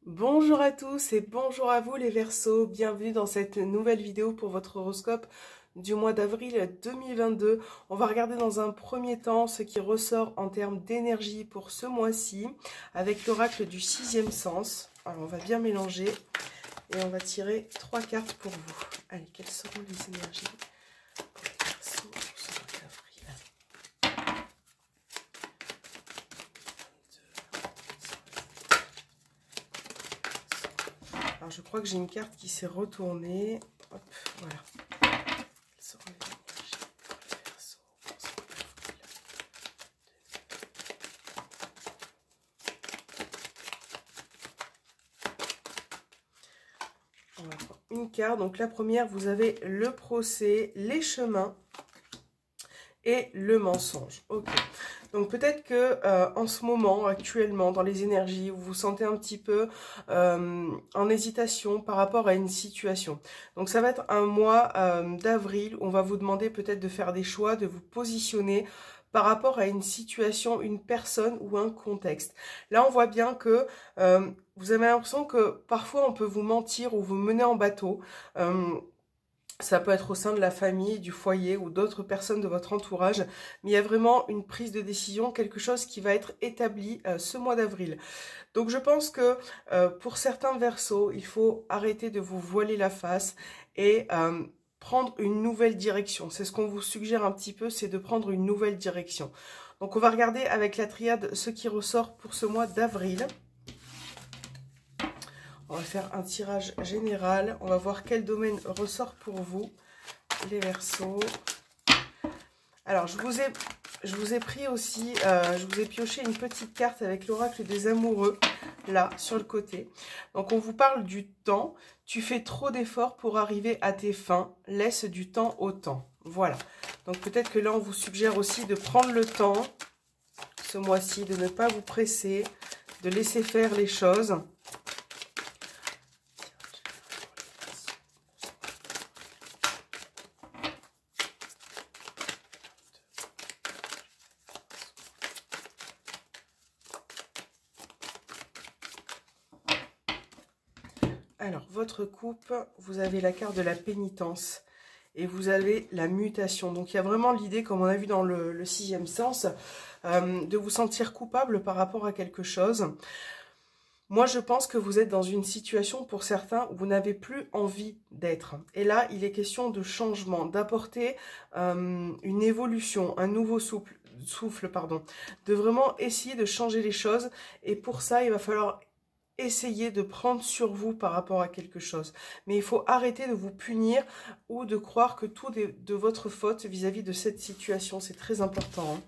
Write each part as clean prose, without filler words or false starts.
Bonjour à tous et bonjour à vous les Verseaux, bienvenue dans cette nouvelle vidéo pour votre horoscope du mois d'avril 2022. On va regarder dans un premier temps ce qui ressort en termes d'énergie pour ce mois-ci avec l'oracle du sixième sens. Alors on va bien mélanger et on va tirer 3 cartes pour vous. Allez, quelles seront les énergies pour les Verseaux pour ce mois d'avril? Alors je crois que j'ai une carte qui s'est retournée. Hop, voilà. Quelles seront les énergies pour les Verseaux pour ce mois d'avril 2022. On va prendre une carte. Donc la première, vous avez le procès, les chemins et le mensonge. Ok. Donc peut-être que en ce moment, actuellement, dans les énergies, vous vous sentez un petit peu en hésitation par rapport à une situation. Donc ça va être un mois d'avril où on va vous demander peut-être de faire des choix, de vous positionner par rapport à une situation, une personne ou un contexte. Là, on voit bien que vous avez l'impression que parfois on peut vous mentir ou vous mener en bateau. Ça peut être au sein de la famille, du foyer ou d'autres personnes de votre entourage. Mais il y a vraiment une prise de décision, quelque chose qui va être établi ce mois d'avril. Donc je pense que pour certains Verseaux, il faut arrêter de vous voiler la face et prendre une nouvelle direction. C'est ce qu'on vous suggère un petit peu, c'est de prendre une nouvelle direction. Donc on va regarder avec la triade ce qui ressort pour ce mois d'avril. On va faire un tirage général. On va voir quel domaine ressort pour vous, les Verseaux. Alors, je vous ai pris aussi, je vous ai pioché une petite carte avec l'oracle des amoureux, là, sur le côté. Donc, on vous parle du temps. Tu fais trop d'efforts pour arriver à tes fins. Laisse du temps au temps. Voilà. Donc, peut-être que là, on vous suggère aussi de prendre le temps, ce mois-ci, de ne pas vous presser, de laisser faire les choses. Alors, votre coupe, vous avez la carte de la pénitence et vous avez la mutation. Donc, il y a vraiment l'idée, comme on a vu dans le sixième sens, de vous sentir coupable par rapport à quelque chose. Moi, je pense que vous êtes dans une situation, pour certains, où vous n'avez plus envie d'être. Et là, il est question de changement, d'apporter une évolution, un nouveau souffle, pardon, de vraiment essayer de changer les choses. Et pour ça, il va falloir essayez de prendre sur vous par rapport à quelque chose. Mais il faut arrêter de vous punir ou de croire que tout est de votre faute vis-à-vis de cette situation. C'est très important. Hein.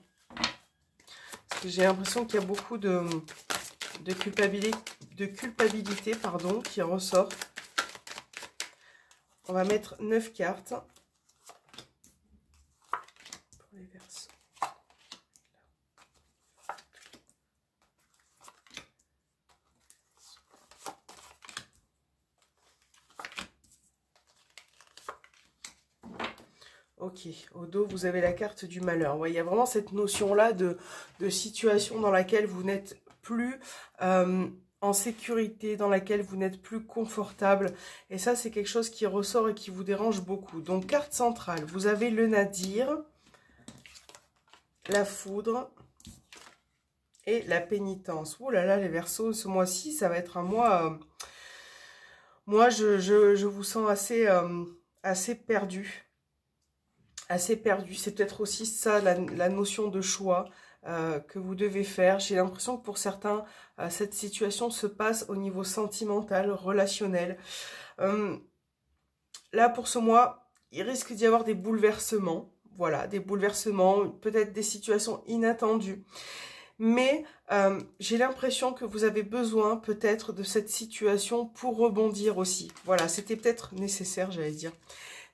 Parce que j'ai l'impression qu'il y a beaucoup de culpabilité pardon, qui ressort. On va mettre 9 cartes. Pour les Verseaux. Ok, au dos, vous avez la carte du malheur. Ouais, il y a vraiment cette notion-là de situation dans laquelle vous n'êtes plus en sécurité, dans laquelle vous n'êtes plus confortable. Et ça, c'est quelque chose qui ressort et qui vous dérange beaucoup. Donc, carte centrale, vous avez le nadir, la foudre et la pénitence. Oh là là, les Verseaux, ce mois-ci, ça va être un mois... moi, je vous sens assez perdu. Assez perdu. C'est peut-être aussi ça, la notion de choix que vous devez faire. J'ai l'impression que pour certains, cette situation se passe au niveau sentimental, relationnel. Là, pour ce mois, il risque d'y avoir des bouleversements. Voilà, des bouleversements, peut-être des situations inattendues. Mais j'ai l'impression que vous avez besoin peut-être de cette situation pour rebondir aussi. Voilà, c'était peut-être nécessaire, j'allais dire.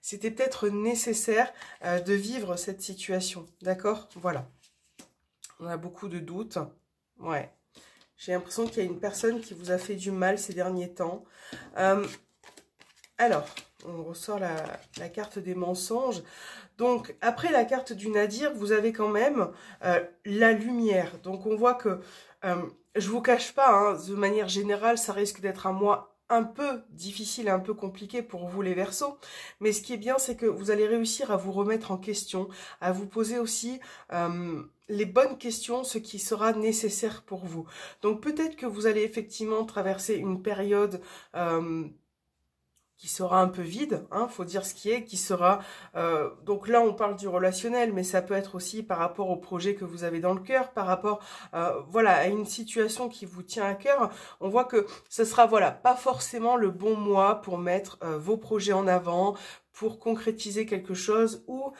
C'était peut-être nécessaire de vivre cette situation, d'accord? Voilà. On a beaucoup de doutes. Ouais. J'ai l'impression qu'il y a une personne qui vous a fait du mal ces derniers temps. Alors, on ressort la carte des mensonges. Donc, après la carte du nadir, vous avez quand même la lumière. Donc, on voit que je vous cache pas, hein, de manière générale, ça risque d'être un mois un peu difficile et un peu compliqué pour vous les Verseaux, mais ce qui est bien, c'est que vous allez réussir à vous remettre en question, à vous poser aussi les bonnes questions, ce qui sera nécessaire pour vous. Donc peut-être que vous allez effectivement traverser une période qui sera un peu vide, hein, faut dire ce qui est, qui sera... donc là, on parle du relationnel, mais ça peut être aussi par rapport au projet que vous avez dans le cœur, par rapport, voilà, à une situation qui vous tient à cœur. On voit que ce sera, voilà, pas forcément le bon mois pour mettre vos projets en avant, pour concrétiser quelque chose ou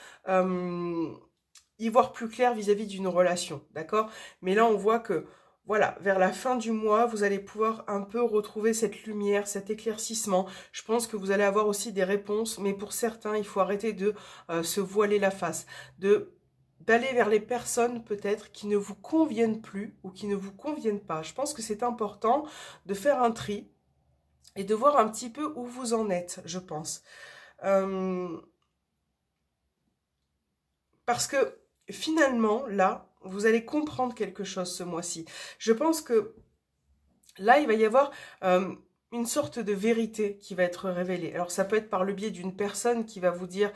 y voir plus clair vis-à-vis d'une relation, d'accord? Mais là, on voit que voilà, vers la fin du mois, vous allez pouvoir un peu retrouver cette lumière, cet éclaircissement. Je pense que vous allez avoir aussi des réponses, mais pour certains, il faut arrêter de se voiler la face, d'aller vers les personnes peut-être qui ne vous conviennent plus ou qui ne vous conviennent pas. Je pense que c'est important de faire un tri et de voir un petit peu où vous en êtes, je pense. Parce que finalement, là, vous allez comprendre quelque chose ce mois-ci. Je pense que là, il va y avoir une sorte de vérité qui va être révélée. Alors, ça peut être par le biais d'une personne qui va vous dire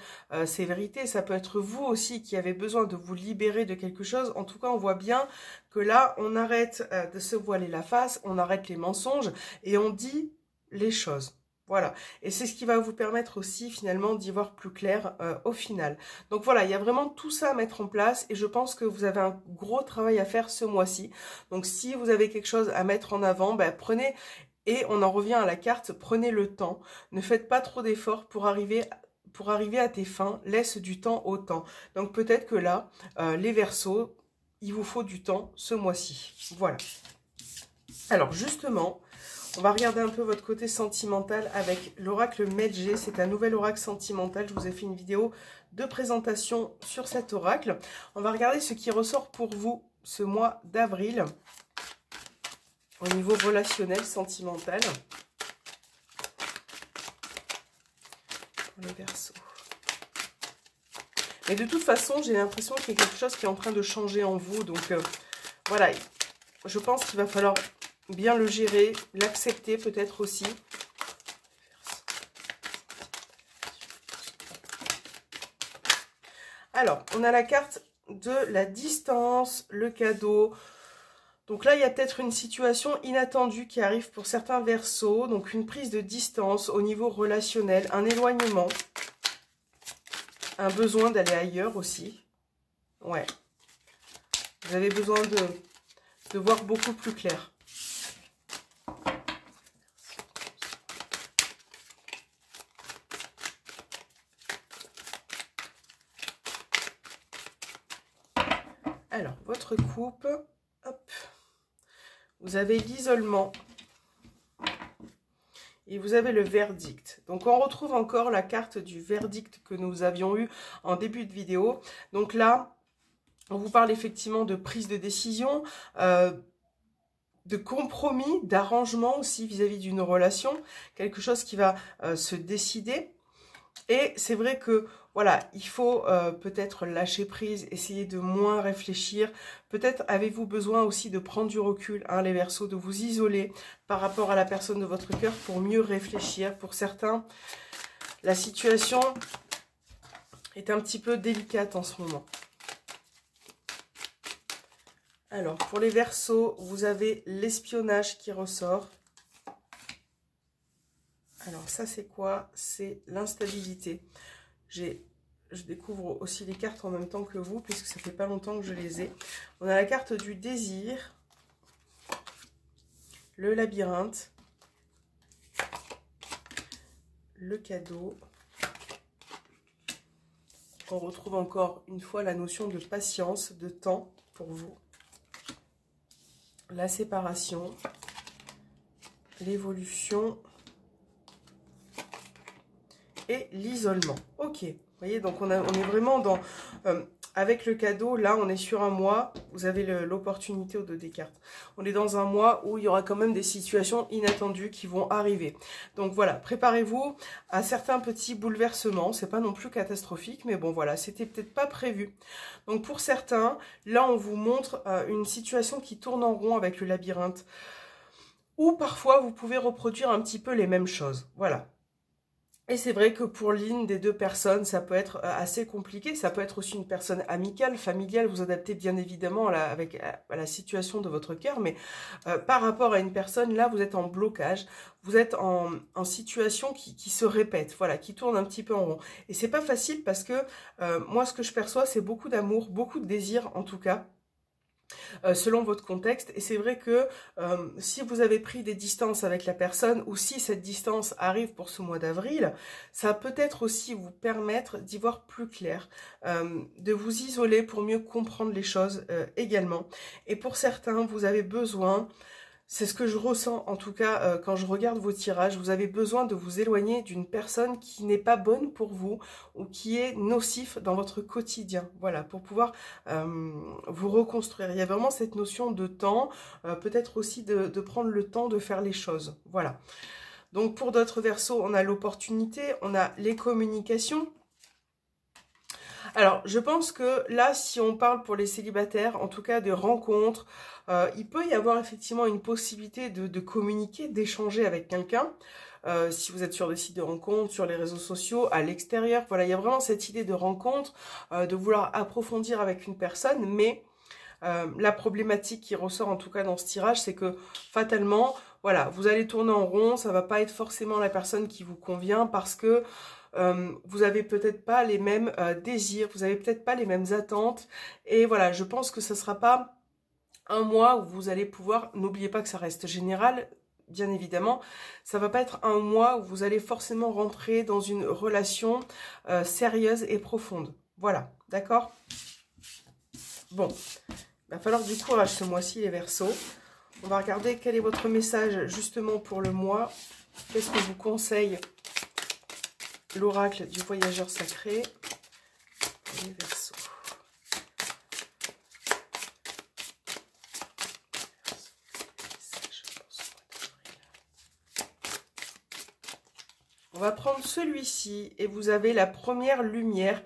ces vérités. Ça peut être vous aussi qui avez besoin de vous libérer de quelque chose. En tout cas, on voit bien que là, on arrête de se voiler la face, on arrête les mensonges et on dit les choses. Voilà, et c'est ce qui va vous permettre aussi finalement d'y voir plus clair au final. Donc voilà, il y a vraiment tout ça à mettre en place et je pense que vous avez un gros travail à faire ce mois-ci. Donc si vous avez quelque chose à mettre en avant, ben, prenez, et on en revient à la carte, prenez le temps. Ne faites pas trop d'efforts pour arriver à tes fins, laisse du temps au temps. Donc peut-être que là, les Verseaux, il vous faut du temps ce mois-ci. Voilà. Alors justement... on va regarder un peu votre côté sentimental avec l'oracle Medjay. C'est un nouvel oracle sentimental. Je vous ai fait une vidéo de présentation sur cet oracle. On va regarder ce qui ressort pour vous ce mois d'avril au niveau relationnel, sentimental. Pour les Verseaux. Mais de toute façon, j'ai l'impression qu'il y a quelque chose qui est en train de changer en vous. Donc voilà, je pense qu'il va falloir... bien le gérer, l'accepter peut-être aussi. Alors, on a la carte de la distance, le cadeau. Donc là, il y a peut-être une situation inattendue qui arrive pour certains Verseaux. Donc une prise de distance au niveau relationnel, un éloignement. Un besoin d'aller ailleurs aussi. Ouais. Vous avez besoin de voir beaucoup plus clair. Alors, votre coupe, hop, vous avez l'isolement et vous avez le verdict. Donc, on retrouve encore la carte du verdict que nous avions eu en début de vidéo. Donc là, on vous parle effectivement de prise de décision, de compromis, d'arrangement aussi vis-à-vis d'une relation, quelque chose qui va se décider. Et c'est vrai que, voilà, il faut peut-être lâcher prise, essayer de moins réfléchir. Peut-être avez-vous besoin aussi de prendre du recul, hein, les Verseaux, de vous isoler par rapport à la personne de votre cœur pour mieux réfléchir. Pour certains, la situation est un petit peu délicate en ce moment. Alors, pour les Verseaux, vous avez l'espionnage qui ressort. Alors, ça, c'est quoi? C'est l'instabilité. Je découvre aussi les cartes en même temps que vous, puisque ça fait pas longtemps que je les ai. On a la carte du désir, le labyrinthe, le cadeau. On retrouve encore une fois la notion de patience, de temps pour vous. La séparation, l'évolution et l'isolement. Ok, vous voyez, donc on est vraiment dans... avec le cadeau, là, on est sur un mois, vous avez l'opportunité au dos des cartes. On est dans un mois où il y aura quand même des situations inattendues qui vont arriver. Donc voilà, préparez-vous à certains petits bouleversements. C'est pas non plus catastrophique, mais bon voilà, c'était peut-être pas prévu. Donc pour certains, là, on vous montre une situation qui tourne en rond avec le labyrinthe. Ou parfois, vous pouvez reproduire un petit peu les mêmes choses. Voilà. Et c'est vrai que pour l'une des deux personnes, ça peut être assez compliqué. Ça peut être aussi une personne amicale, familiale. Vous adaptez bien évidemment à la situation de votre cœur. Mais par rapport à une personne, là, vous êtes en blocage. Vous êtes en situation qui se répète, voilà, qui tourne un petit peu en rond. Et c'est pas facile parce que moi, ce que je perçois, c'est beaucoup d'amour, beaucoup de désir en tout cas. Selon votre contexte, et c'est vrai que si vous avez pris des distances avec la personne ou si cette distance arrive pour ce mois d'avril, ça va peut-être aussi vous permettre d'y voir plus clair, de vous isoler pour mieux comprendre les choses également. Et pour certains, vous avez besoin, c'est ce que je ressens en tout cas quand je regarde vos tirages, vous avez besoin de vous éloigner d'une personne qui n'est pas bonne pour vous ou qui est nocif dans votre quotidien. Voilà, pour pouvoir vous reconstruire. Il y a vraiment cette notion de temps, peut-être aussi de prendre le temps de faire les choses. Voilà. Donc pour d'autres Verseaux, on a l'opportunité, on a les communications. Alors, je pense que là, si on parle pour les célibataires, en tout cas de rencontres, il peut y avoir effectivement une possibilité de communiquer, d'échanger avec quelqu'un. Si vous êtes sur des sites de rencontres, sur les réseaux sociaux, à l'extérieur, voilà, il y a vraiment cette idée de rencontre, de vouloir approfondir avec une personne, mais la problématique qui ressort en tout cas dans ce tirage, c'est que fatalement, voilà, vous allez tourner en rond, ça va pas être forcément la personne qui vous convient parce que vous avez peut-être pas les mêmes désirs, vous avez peut-être pas les mêmes attentes, et voilà, je pense que ce sera pas un mois où vous allez pouvoir, n'oubliez pas que ça reste général, bien évidemment, ça va pas être un mois où vous allez forcément rentrer dans une relation sérieuse et profonde. Voilà, d'accord? Bon, il va falloir du courage ce mois-ci les Verseaux. On va regarder quel est votre message justement pour le mois. Qu'est-ce que vous conseille l'oracle du voyageur sacré? Les Verseaux. On va prendre celui-ci et vous avez la première lumière,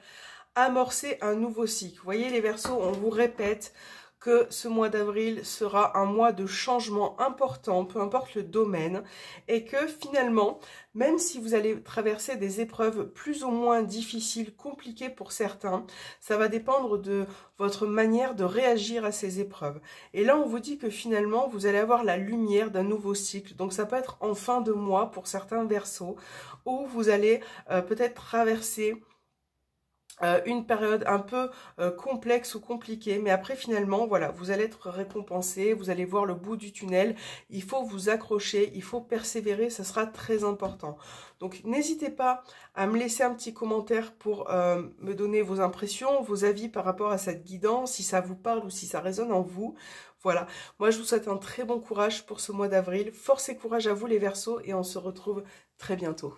amorcer un nouveau cycle. Vous voyez les Verseaux, on vous répète que ce mois d'avril sera un mois de changement important, peu importe le domaine, et que finalement, même si vous allez traverser des épreuves plus ou moins difficiles, compliquées pour certains, ça va dépendre de votre manière de réagir à ces épreuves. Et là, on vous dit que finalement, vous allez avoir la lumière d'un nouveau cycle. Donc, ça peut être en fin de mois pour certains Verseaux, où vous allez peut-être traverser une période un peu complexe ou compliquée, mais après finalement, voilà, vous allez être récompensé, vous allez voir le bout du tunnel, il faut vous accrocher, il faut persévérer, ça sera très important. Donc n'hésitez pas à me laisser un petit commentaire pour me donner vos impressions, vos avis par rapport à cette guidance, si ça vous parle ou si ça résonne en vous. Voilà, moi je vous souhaite un très bon courage pour ce mois d'avril, force et courage à vous les Verseaux et on se retrouve très bientôt.